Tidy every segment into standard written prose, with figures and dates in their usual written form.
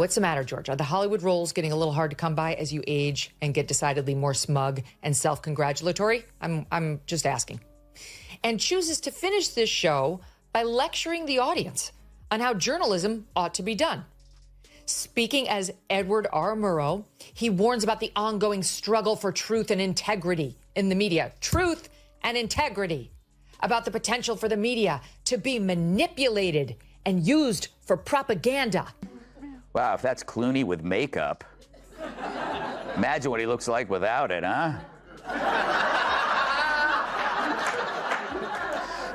What's the matter, George? Are the Hollywood roles getting a little hard to come by as you age and get decidedly more smug and self-congratulatory? I'm just asking. And chooses to finish this show by lecturing the audience on how journalism ought to be done. Speaking as Edward R. Murrow, he warns about the ongoing struggle for truth and integrity in the media. Truth and integrity. About the potential for the media to be manipulated and used for propaganda. Wow, if that's Clooney with makeup, imagine what he looks like without it, huh?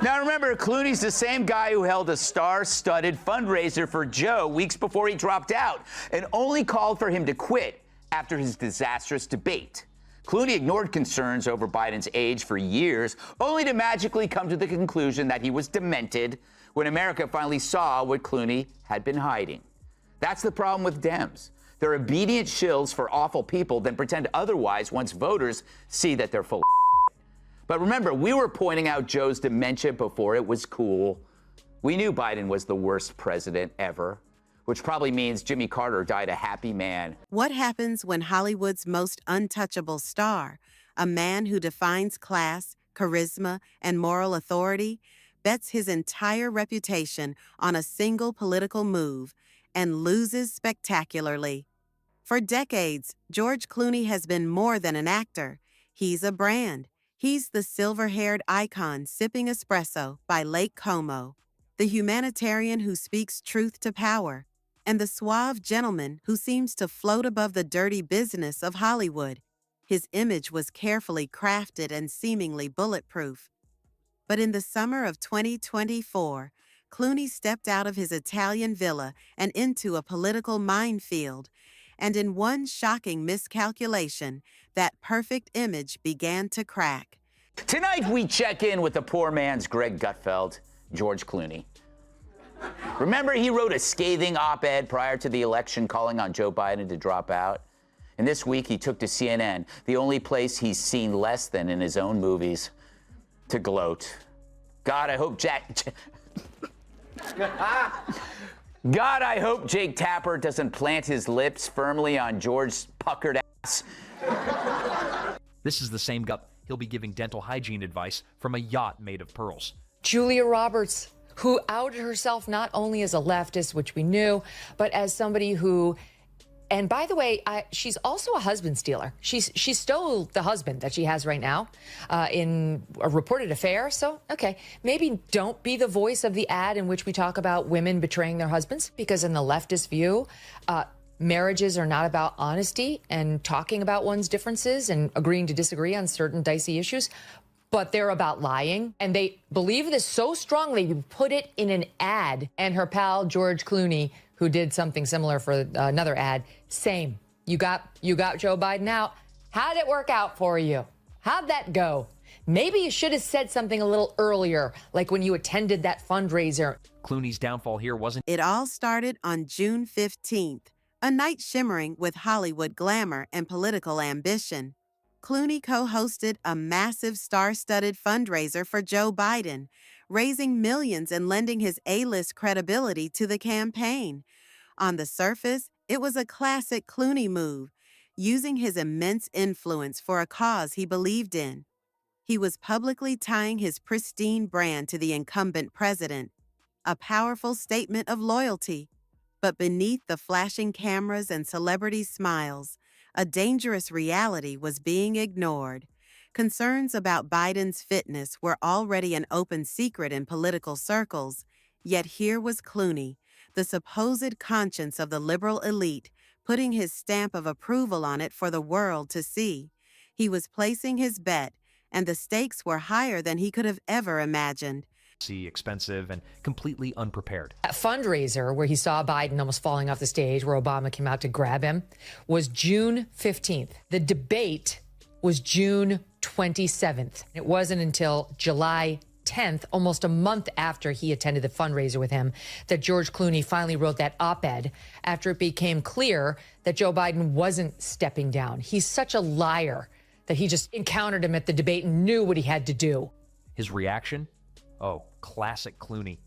Now remember, Clooney's the same guy who held a star-studded fundraiser for Joe weeks before he dropped out and only called for him to quit after his disastrous debate. Clooney ignored concerns over Biden's age for years, only to magically come to the conclusion that he was demented when America finally saw what Clooney had been hiding. That's the problem with Dems. They're obedient shills for awful people, then pretend otherwise once voters see that they're full of shit. But remember, we were pointing out Joe's dementia before it was cool. We knew Biden was the worst president ever, which probably means Jimmy Carter died a happy man. What happens when Hollywood's most untouchable star, a man who defines class, charisma, and moral authority, bets his entire reputation on a single political move and loses spectacularly? For decades, George Clooney has been more than an actor. He's a brand. He's the silver-haired icon sipping espresso by Lake Como, the humanitarian who speaks truth to power, and the suave gentleman who seems to float above the dirty business of Hollywood. His image was carefully crafted and seemingly bulletproof. But in the summer of 2024, Clooney stepped out of his Italian villa and into a political minefield, and in one shocking miscalculation, that perfect image began to crack. Tonight, we check in with the poor man's Greg Gutfeld, George Clooney. Remember, he wrote a scathing op-ed prior to the election calling on Joe Biden to drop out? And this week, he took to CNN, the only place he's seen less than in his own movies, to gloat. God, I hope I hope Jake Tapper doesn't plant his lips firmly on George's puckered ass. This is the same guy. He'll be giving dental hygiene advice from a yacht made of pearls. Julia Roberts, who outed herself not only as a leftist, which we knew, but as somebody who, and by the way, she's also a husband stealer. She stole the husband that she has right now in a reported affair. So, okay, maybe don't be the voice of the ad in which we talk about women betraying their husbands, because in the leftist view, marriages are not about honesty and talking about one's differences and agreeing to disagree on certain dicey issues, but they're about lying. And they believe this so strongly, you put it in an ad. And her pal, George Clooney, who did something similar for another ad, same. You got Joe Biden out. How'd it work out for you? How'd that go? Maybe you should have said something a little earlier, like when you attended that fundraiser. Clooney's downfall here wasn't... It all started on June 15th, a night shimmering with Hollywood glamour and political ambition. Clooney co-hosted a massive star-studded fundraiser for Joe Biden, raising millions and lending his A-list credibility to the campaign. On the surface, it was a classic Clooney move, using his immense influence for a cause he believed in. He was publicly tying his pristine brand to the incumbent president, a powerful statement of loyalty. But beneath the flashing cameras and celebrity smiles, a dangerous reality was being ignored. Concerns about Biden's fitness were already an open secret in political circles, yet here was Clooney, the supposed conscience of the liberal elite, putting his stamp of approval on it for the world to see. He was placing his bet, and the stakes were higher than he could have ever imagined. Expensive and completely unprepared. That fundraiser where he saw Biden almost falling off the stage, where Obama came out to grab him, was June 15th. The debate was June 27th. It wasn't until July 10th, almost a month after he attended the fundraiser with him, that George Clooney finally wrote that op-ed after it became clear that Joe Biden wasn't stepping down. He's such a liar that he just encountered him at the debate and knew what he had to do. His reaction? Oh, classic Clooney.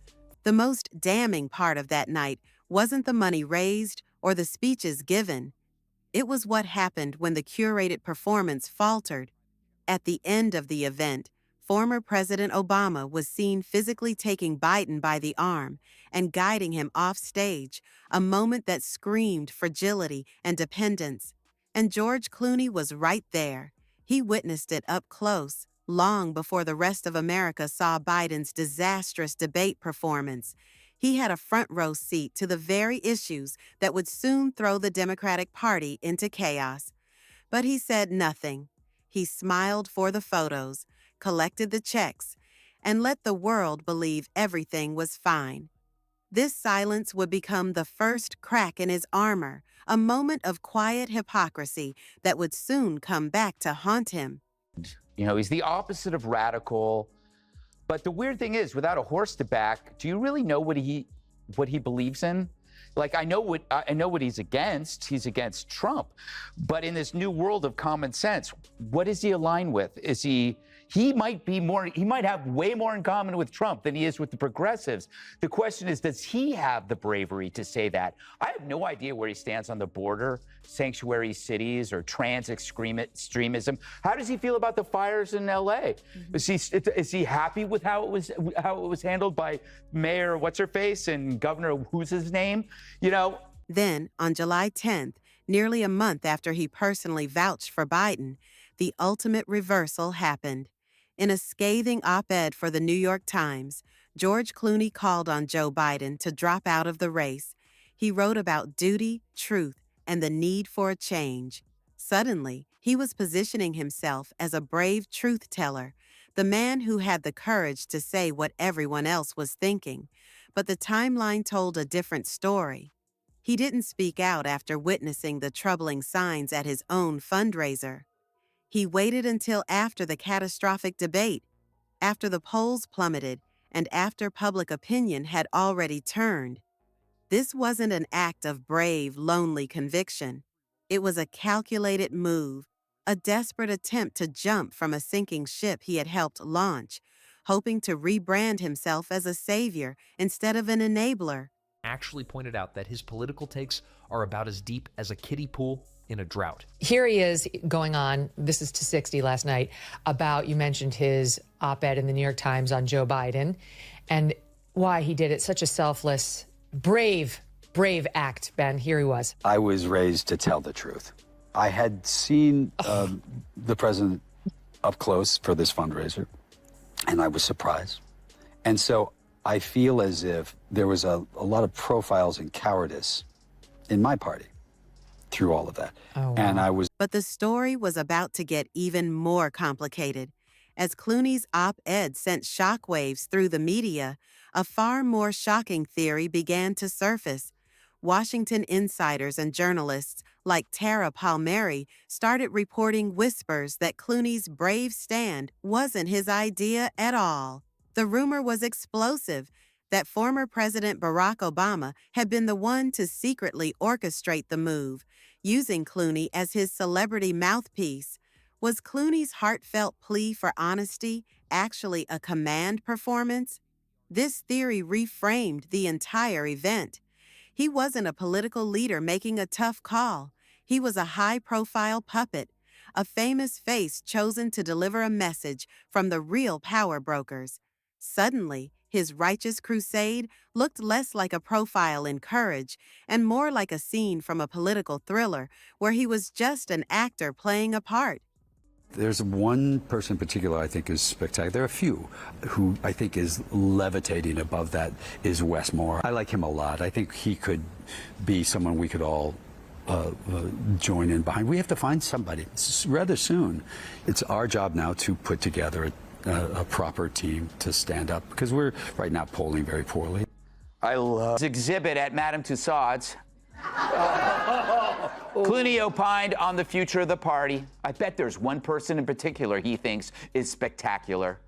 The most damning part of that night wasn't the money raised or the speeches given. It was what happened when the curated performance faltered. At the end of the event, former President Obama was seen physically taking Biden by the arm and guiding him off stage, a moment that screamed fragility and dependence. And George Clooney was right there. He witnessed it up close, long before the rest of America saw Biden's disastrous debate performance. He had a front row seat to the very issues that would soon throw the Democratic Party into chaos. But he said nothing. He smiled for the photos, collected the checks, and let the world believe everything was fine. This silence would become the first crack in his armor, a moment of quiet hypocrisy that would soon come back to haunt him. You know, he's the opposite of radical. But the weird thing is, without a horse to back, do you really know what he believes in? Like, I know what he's against. He's against Trump. But in this new world of common sense, what is he aligned with? He might have way more in common with Trump than he is with the progressives. The question is, does he have the bravery to say that? I have no idea where he stands on the border, sanctuary cities, or trans extremism. How does he feel about the fires in LA? Is he happy with how it was handled by Mayor What's-Her-Face and Governor who's his name? You know. Then, on July 10th, nearly a month after he personally vouched for Biden, the ultimate reversal happened. In a scathing op-ed for the New York Times, George Clooney called on Joe Biden to drop out of the race. He wrote about duty, truth, and the need for a change. Suddenly, he was positioning himself as a brave truth teller, the man who had the courage to say what everyone else was thinking. But the timeline told a different story. He didn't speak out after witnessing the troubling signs at his own fundraiser. He waited until after the catastrophic debate, after the polls plummeted, and after public opinion had already turned. This wasn't an act of brave, lonely conviction. It was a calculated move, a desperate attempt to jump from a sinking ship he had helped launch, hoping to rebrand himself as a savior instead of an enabler. Actually pointed out that his political takes are about as deep as a kiddie pool in a drought. Here he is going on, this is to 60 last night, about, you mentioned his op-ed in the New York Times on Joe Biden and why he did it. Such a selfless, brave act, Ben. Here he was. I was raised to tell the truth. I had seen the president up close for this fundraiser, and I was surprised. And so I feel as if there was a lot of profiles in cowardice in my party through all of that. Oh, wow. And But the story was about to get even more complicated. As Clooney's op-ed sent shockwaves through the media, a far more shocking theory began to surface. Washington insiders and journalists like Tara Palmieri started reporting whispers that Clooney's brave stand wasn't his idea at all. The rumor was explosive that former President Barack Obama had been the one to secretly orchestrate the move, using Clooney as his celebrity mouthpiece. Was Clooney's heartfelt plea for honesty actually a command performance? This theory reframed the entire event. He wasn't a political leader making a tough call. He was a high-profile puppet, a famous face chosen to deliver a message from the real power brokers. Suddenly, his righteous crusade looked less like a profile in Courage and more like a scene from a political thriller where he was just an actor playing a part. there's one person in particular I think is spectacular. There are a few who I think is levitating above that is Wes Moore. I like him a lot. I think he could be someone we could all join in behind. We have to find somebody rather soon. It's our job now to put together a proper team to stand up, because we're right now polling very poorly. I love this exhibit at Madame Tussauds. Clooney opined on the future of the party. I bet there's one person in particular he thinks is spectacular.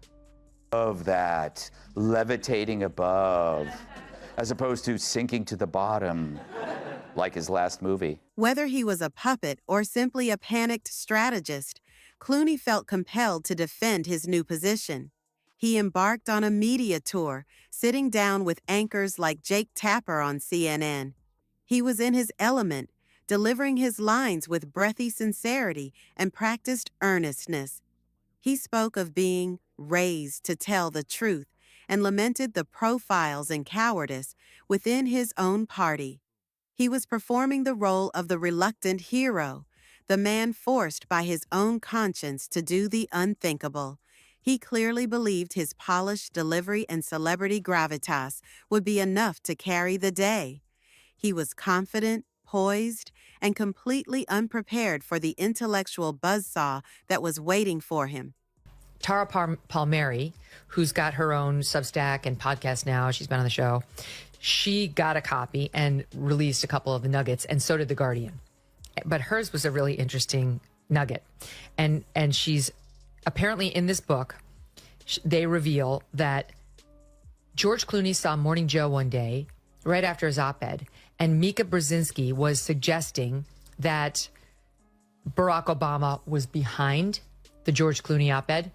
Of that, levitating above, as opposed to sinking to the bottom, like his last movie. Whether he was a puppet or simply a panicked strategist, Clooney felt compelled to defend his new position. He embarked on a media tour, sitting down with anchors like Jake Tapper on CNN. He was in his element, delivering his lines with breathy sincerity and practiced earnestness. He spoke of being raised to tell the truth and lamented the profiles and cowardice within his own party. He was performing the role of the reluctant hero, the man forced by his own conscience to do the unthinkable. He clearly believed his polished delivery and celebrity gravitas would be enough to carry the day. He was confident, poised, and completely unprepared for the intellectual buzzsaw that was waiting for him. Tara Palmieri, who's got her own Substack and podcast now, she's been on the show, she got a copy and released a couple of the nuggets, and so did The Guardian. But hers was a really interesting nugget. And she's apparently in this book, they reveal that George Clooney saw Morning Joe one day, right after his op-ed, and Mika Brzezinski was suggesting that Barack Obama was behind the George Clooney op-ed.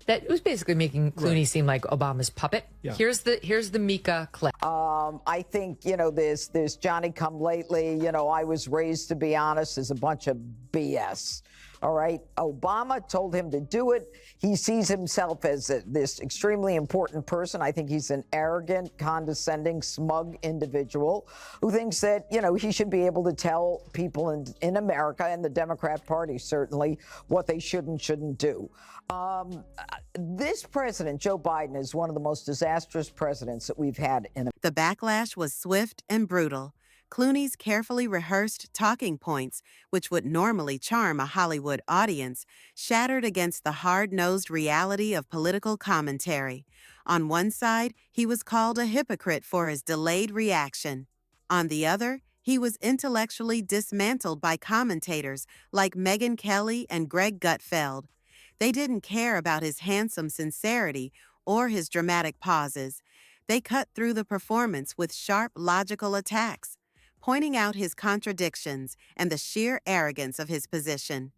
That was basically making Clooney seem like Obama's puppet. Yeah. Here's the Mika clip. I think, this Johnny come lately, I was raised to be honest, is a bunch of BS. All right. Obama told him to do it. He sees himself as this extremely important person. I think he's an arrogant, condescending, smug individual who thinks that, he should be able to tell people in America and the Democrat Party, certainly, what they should and shouldn't do. This president, Joe Biden, is one of the most disastrous presidents that we've had in. The backlash was swift and brutal. Clooney's carefully rehearsed talking points, which would normally charm a Hollywood audience, shattered against the hard-nosed reality of political commentary. On one side, he was called a hypocrite for his delayed reaction. On the other, he was intellectually dismantled by commentators like Megyn Kelly and Greg Gutfeld. They didn't care about his handsome sincerity or his dramatic pauses. They cut through the performance with sharp, logical attacks, pointing out his contradictions and the sheer arrogance of his position.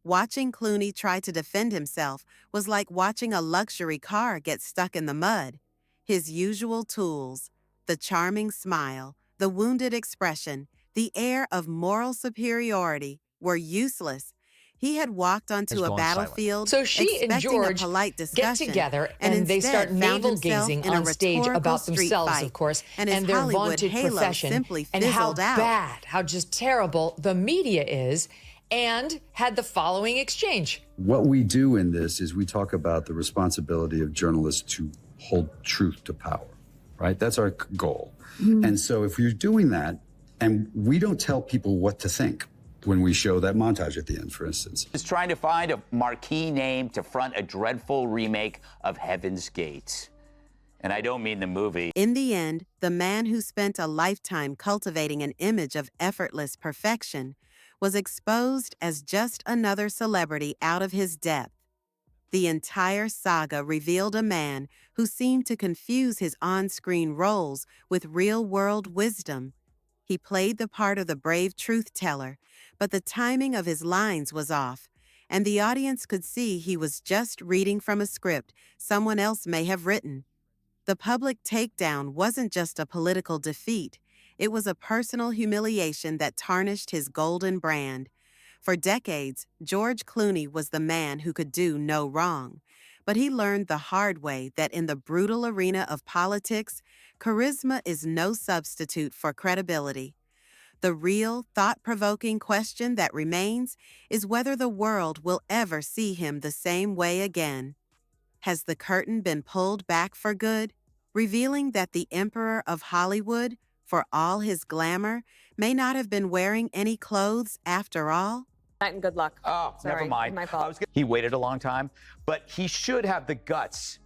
Watching Clooney try to defend himself was like watching a luxury car get stuck in the mud. His usual tools, the charming smile, the wounded expression, the air of moral superiority, were useless. He had walked onto a battlefield, so she and George a polite discussion, get together and they start navel-gazing on stage about themselves, of course, and their vaunted profession, and how bad, how just terrible the media is, and had the following exchange. What we do in this is we talk about the responsibility of journalists to hold truth to power, right? That's our goal. Mm-hmm. And so if you're doing that, and we don't tell people what to think, when we show that montage at the end, for instance. Is trying to find a marquee name to front a dreadful remake of Heaven's Gate. And I don't mean the movie. In the end, the man who spent a lifetime cultivating an image of effortless perfection was exposed as just another celebrity out of his depth. The entire saga revealed a man who seemed to confuse his on-screen roles with real-world wisdom. He played the part of the brave truth-teller, but the timing of his lines was off, and the audience could see he was just reading from a script someone else may have written. The public takedown wasn't just a political defeat. It was a personal humiliation that tarnished his golden brand. For decades, George Clooney was the man who could do no wrong, but he learned the hard way that in the brutal arena of politics, charisma is no substitute for credibility. The real, thought-provoking question that remains is whether the world will ever see him the same way again. Has the curtain been pulled back for good, revealing that the Emperor of Hollywood, for all his glamour, may not have been wearing any clothes after all? And good luck. Oh, sorry, never mind. My fault. He waited a long time, but he should have the guts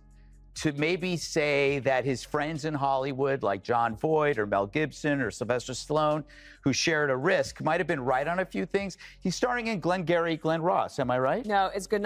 to maybe say that his friends in Hollywood, like Jon Voight or Mel Gibson or Sylvester Stallone, who shared a risk, might have been right on a few things. He's starring in Glengarry Glen Ross, am I right? No, it's good.